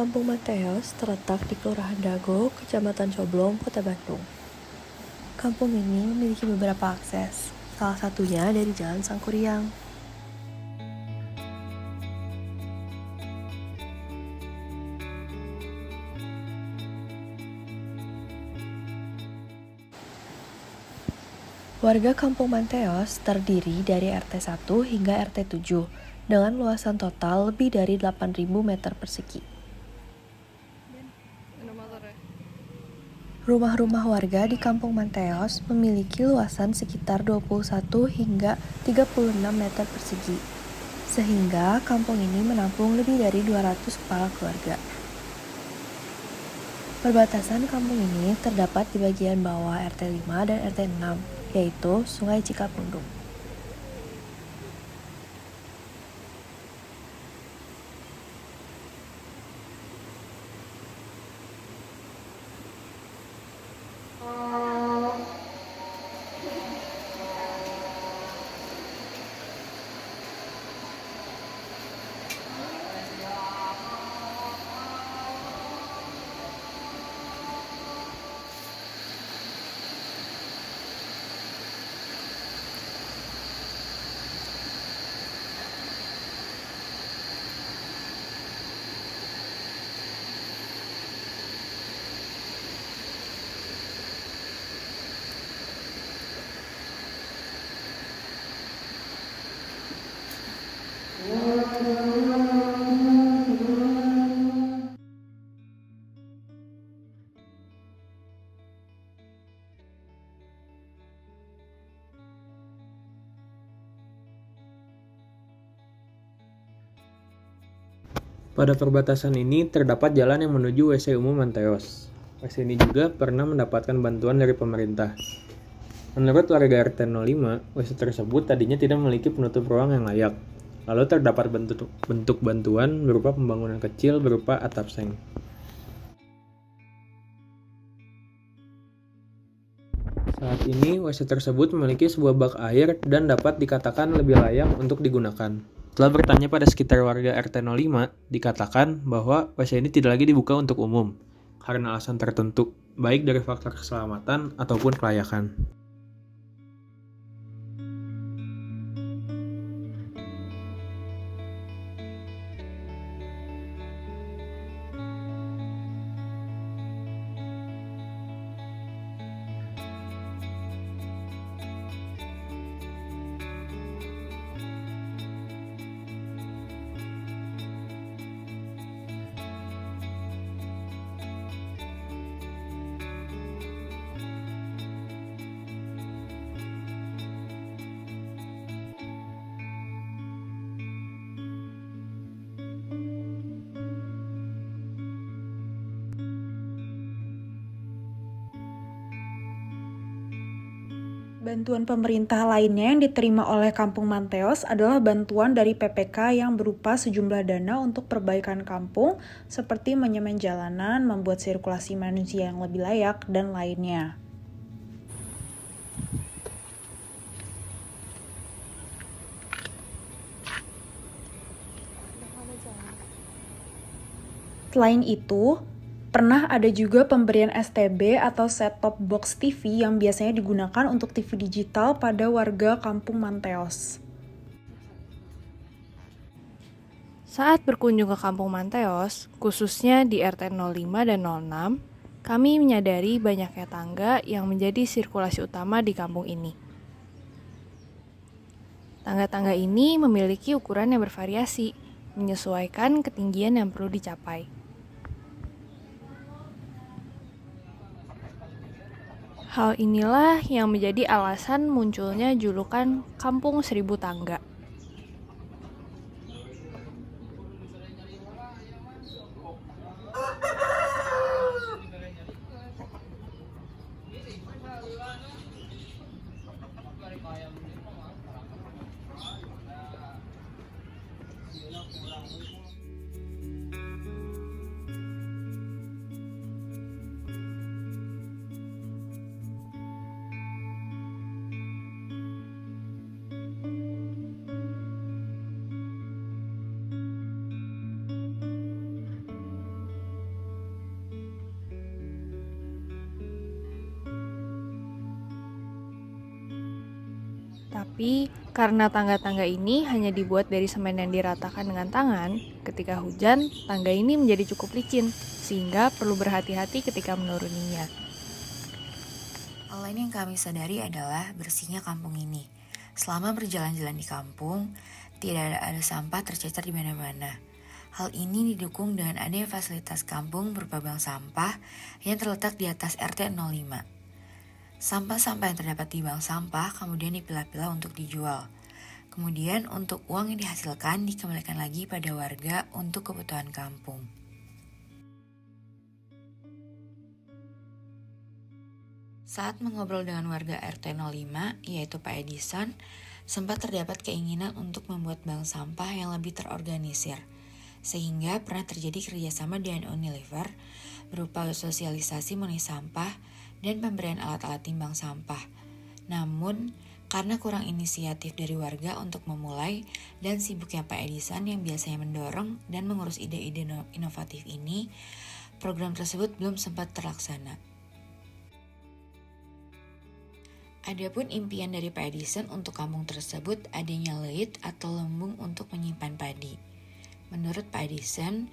Kampung Mateos terletak di Kelurahan Dago, Kecamatan Coblong, Kota Bandung. Kampung ini memiliki beberapa akses, salah satunya dari Jalan Sangkuriang. Warga Kampung Mateos terdiri dari RT 1 hingga RT 7 dengan luasan total lebih dari 8.000 meter persegi. Rumah-rumah warga di Kampung Mateos memiliki luasan sekitar 21 hingga 36 meter persegi, sehingga kampung ini menampung lebih dari 200 kepala keluarga. Perbatasan kampung ini terdapat di bagian bawah RT 5 dan RT 6, yaitu Sungai Cikapundung. Pada perbatasan ini terdapat jalan yang menuju WC Umum Mateos. WC ini juga pernah mendapatkan bantuan dari pemerintah. Menurut warga RT 05, WC tersebut tadinya tidak memiliki penutup ruang yang layak. Lalu terdapat bentuk bantuan berupa pembangunan kecil berupa atap seng. Saat ini, WC tersebut memiliki sebuah bak air dan dapat dikatakan lebih layak untuk digunakan. Setelah bertanya pada sekitar warga RT 05, dikatakan bahwa WC ini tidak lagi dibuka untuk umum karena alasan tertentu, baik dari faktor keselamatan ataupun kelayakan. Bantuan pemerintah lainnya yang diterima oleh Kampung Mateos adalah bantuan dari PPK yang berupa sejumlah dana untuk perbaikan kampung, seperti menyemen jalanan, membuat sirkulasi manusia yang lebih layak, dan lainnya. Selain itu, pernah ada juga pemberian STB atau set-top box TV yang biasanya digunakan untuk TV digital pada warga Kampung Mateos. Saat berkunjung ke Kampung Mateos, khususnya di RT 05 dan 06, kami menyadari banyaknya tangga yang menjadi sirkulasi utama di kampung ini. Tangga-tangga ini memiliki ukuran yang bervariasi, menyesuaikan ketinggian yang perlu dicapai. Hal inilah yang menjadi alasan munculnya julukan Kampung Seribu Tangga. Tapi karena tangga-tangga ini hanya dibuat dari semen yang diratakan dengan tangan, ketika hujan, tangga ini menjadi cukup licin, sehingga perlu berhati-hati ketika menuruninya. Hal lain yang kami sadari adalah bersihnya kampung ini. Selama berjalan-jalan di kampung, tidak ada sampah tercecer di mana-mana. Hal ini didukung dengan adanya fasilitas kampung berupa bank sampah yang terletak di atas RT 05. Sampah-sampah yang terdapat di bank sampah kemudian dipilah-pilah untuk dijual. Kemudian untuk uang yang dihasilkan dikembalikan lagi pada warga untuk kebutuhan kampung. Saat mengobrol dengan warga RT 05, yaitu Pak Edison, sempat terdapat keinginan untuk membuat bank sampah yang lebih terorganisir. Sehingga pernah terjadi kerjasama dengan Unilever berupa sosialisasi mengenai sampah dan pemberian alat-alat timbang sampah. Namun, karena kurang inisiatif dari warga untuk memulai dan sibuknya Pak Edison yang biasanya mendorong dan mengurus ide-ide inovatif ini, program tersebut belum sempat terlaksana. Adapun impian dari Pak Edison untuk kampung tersebut adanya leit atau lembung untuk menyimpan padi. Menurut Pak Edison,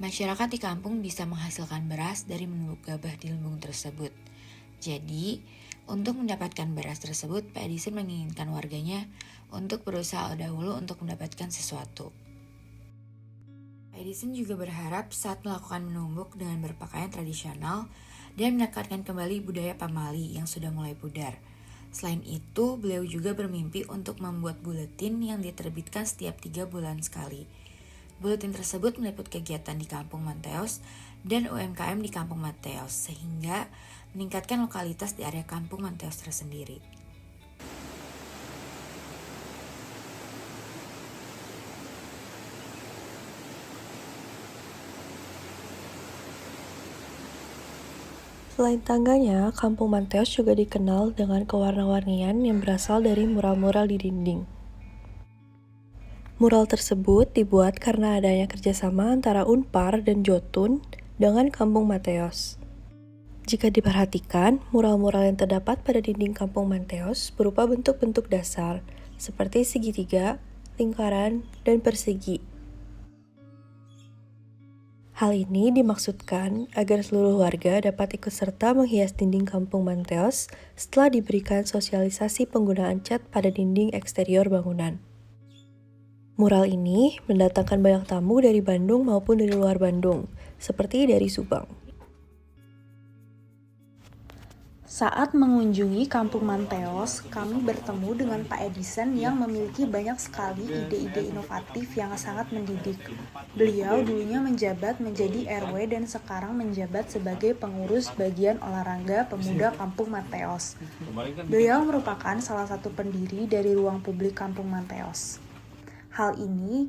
masyarakat di kampung bisa menghasilkan beras dari menumbuk gabah di lembung tersebut. Jadi, untuk mendapatkan beras tersebut, Pak Edison menginginkan warganya untuk berusaha dahulu untuk mendapatkan sesuatu. Pak Edison juga berharap saat melakukan menumbuk dengan berpakaian tradisional dan mendekatkan kembali budaya pamali yang sudah mulai pudar. Selain itu, beliau juga bermimpi untuk membuat buletin yang diterbitkan setiap 3 bulan sekali. Buletin tersebut meliput kegiatan di Kampung Manteos dan UMKM di Kampung Manteos, sehingga meningkatkan lokalitas di area Kampung Manteos tersendiri. Selain tangganya, Kampung Manteos juga dikenal dengan kewarna-warnian yang berasal dari mural-mural di dinding. Mural tersebut dibuat karena adanya kerjasama antara Unpar dan Jotun dengan Kampung Manteos. Jika diperhatikan, mural-mural yang terdapat pada dinding Kampung Manteos berupa bentuk-bentuk dasar, seperti segitiga, lingkaran, dan persegi. Hal ini dimaksudkan agar seluruh warga dapat ikut serta menghias dinding Kampung Manteos setelah diberikan sosialisasi penggunaan cat pada dinding eksterior bangunan. Mural ini mendatangkan banyak tamu dari Bandung maupun dari luar Bandung, seperti dari Subang. Saat mengunjungi Kampung Manteos, kami bertemu dengan Pak Edison yang memiliki banyak sekali ide-ide inovatif yang sangat mendidik. Beliau dulunya menjabat menjadi RW dan sekarang menjabat sebagai pengurus bagian olahraga pemuda Kampung Manteos. Beliau merupakan salah satu pendiri dari ruang publik Kampung Manteos. Hal ini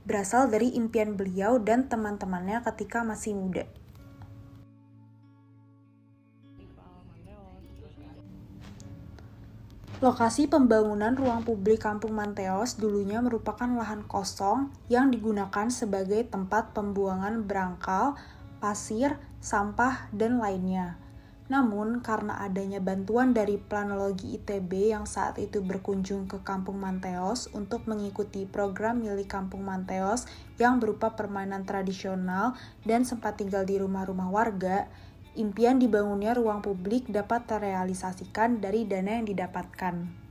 berasal dari impian beliau dan teman-temannya ketika masih muda. Lokasi pembangunan ruang publik Kampung Manteos dulunya merupakan lahan kosong yang digunakan sebagai tempat pembuangan berangkal, pasir, sampah, dan lainnya. Namun, karena adanya bantuan dari Planologi ITB yang saat itu berkunjung ke Kampung Manteos untuk mengikuti program milik Kampung Manteos yang berupa permainan tradisional dan sempat tinggal di rumah-rumah warga, impian dibangunnya ruang publik dapat terrealisasikan dari dana yang didapatkan.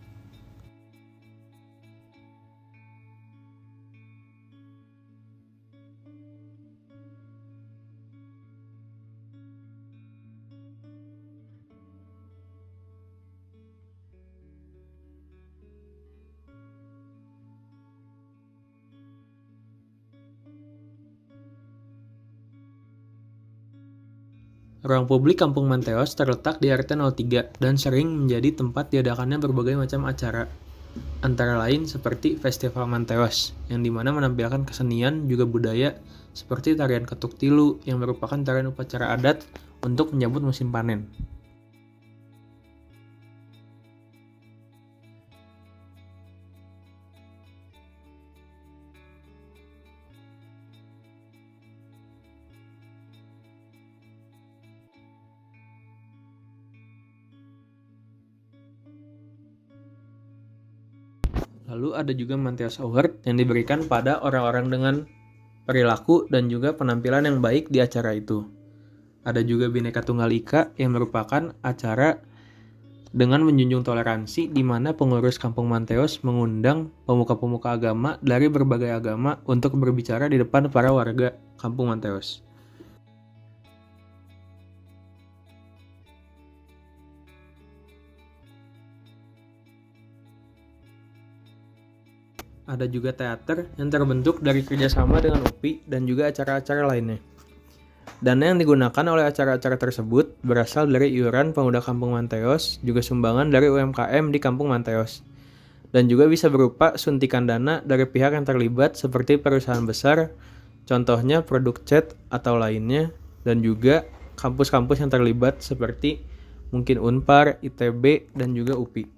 Ruang publik Kampung Manteos terletak di RT 03 dan sering menjadi tempat diadakannya berbagai macam acara. Antara lain seperti Festival Manteos, yang dimana menampilkan kesenian juga budaya seperti tarian ketuk tilu yang merupakan tarian upacara adat untuk menyambut musim panen. Lalu ada juga Manteos Award yang diberikan pada orang-orang dengan perilaku dan juga penampilan yang baik di acara itu. Ada juga Bhinneka Tunggal Ika yang merupakan acara dengan menjunjung toleransi di mana pengurus Kampung Manteos mengundang pemuka-pemuka agama dari berbagai agama untuk berbicara di depan para warga Kampung Manteos. Ada juga teater yang terbentuk dari kerjasama dengan UPI dan juga acara-acara lainnya. Dana yang digunakan oleh acara-acara tersebut berasal dari iuran pemuda Kampung Manteos, juga sumbangan dari UMKM di Kampung Manteos. Dan juga bisa berupa suntikan dana dari pihak yang terlibat seperti perusahaan besar, contohnya produk cat atau lainnya, dan juga kampus-kampus yang terlibat seperti mungkin Unpar, ITB, dan juga UPI.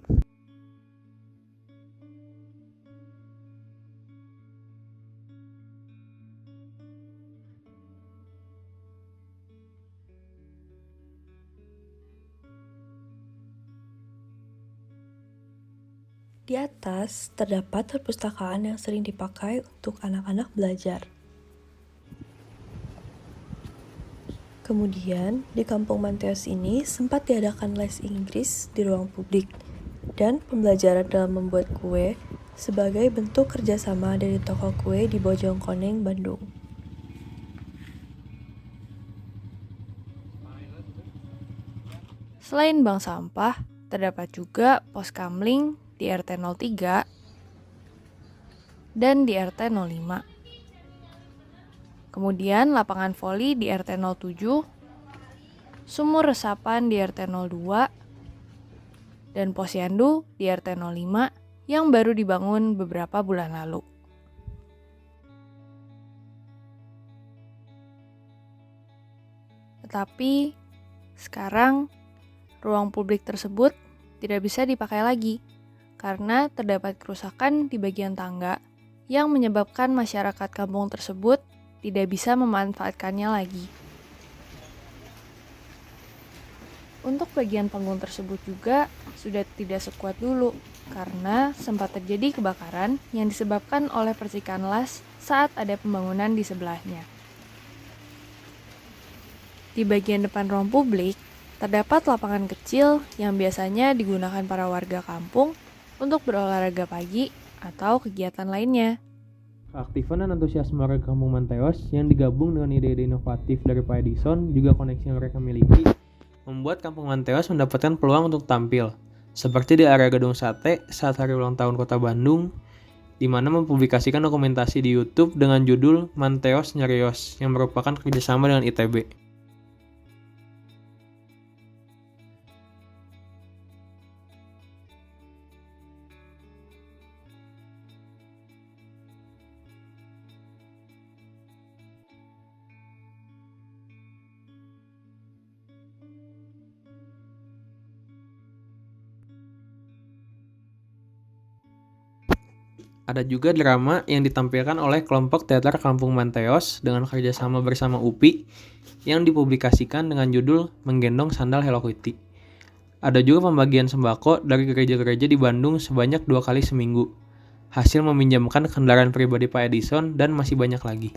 Di atas terdapat perpustakaan yang sering dipakai untuk anak-anak belajar. Kemudian, di Kampung Manteos ini sempat diadakan les Inggris di ruang publik dan pembelajaran dalam membuat kue sebagai bentuk kerjasama dari toko kue di Bojongkoneng, Bandung. Selain bank sampah, terdapat juga pos kamling di RT 03 dan di RT 05. Kemudian lapangan voli di RT 07, sumur resapan di RT 02, dan posyandu di RT 05 yang baru dibangun beberapa bulan lalu. Tetapi sekarang ruang publik tersebut tidak bisa dipakai lagi karena terdapat kerusakan di bagian tangga yang menyebabkan masyarakat kampung tersebut tidak bisa memanfaatkannya lagi. Untuk bagian panggung tersebut juga sudah tidak sekuat dulu karena sempat terjadi kebakaran yang disebabkan oleh percikan las saat ada pembangunan di sebelahnya. Di bagian depan ruang publik, terdapat lapangan kecil yang biasanya digunakan para warga kampung untuk berolahraga pagi atau kegiatan lainnya. Keaktifan dan antusiasme warga Kampung Manteos yang digabung dengan ide-ide inovatif dari Pak Edison, juga koneksi yang mereka miliki, membuat Kampung Manteos mendapatkan peluang untuk tampil, seperti di area Gedung Sate saat hari ulang tahun Kota Bandung, di mana mempublikasikan dokumentasi di YouTube dengan judul Manteos Nyerios yang merupakan kerjasama dengan ITB. Ada juga drama yang ditampilkan oleh kelompok teater Kampung Manteos dengan kerjasama bersama UPI yang dipublikasikan dengan judul Menggendong Sandal Hello Kitty. Ada juga pembagian sembako dari gereja-gereja di Bandung sebanyak 2 kali seminggu, hasil meminjamkan kendaraan pribadi Pak Edison, dan masih banyak lagi.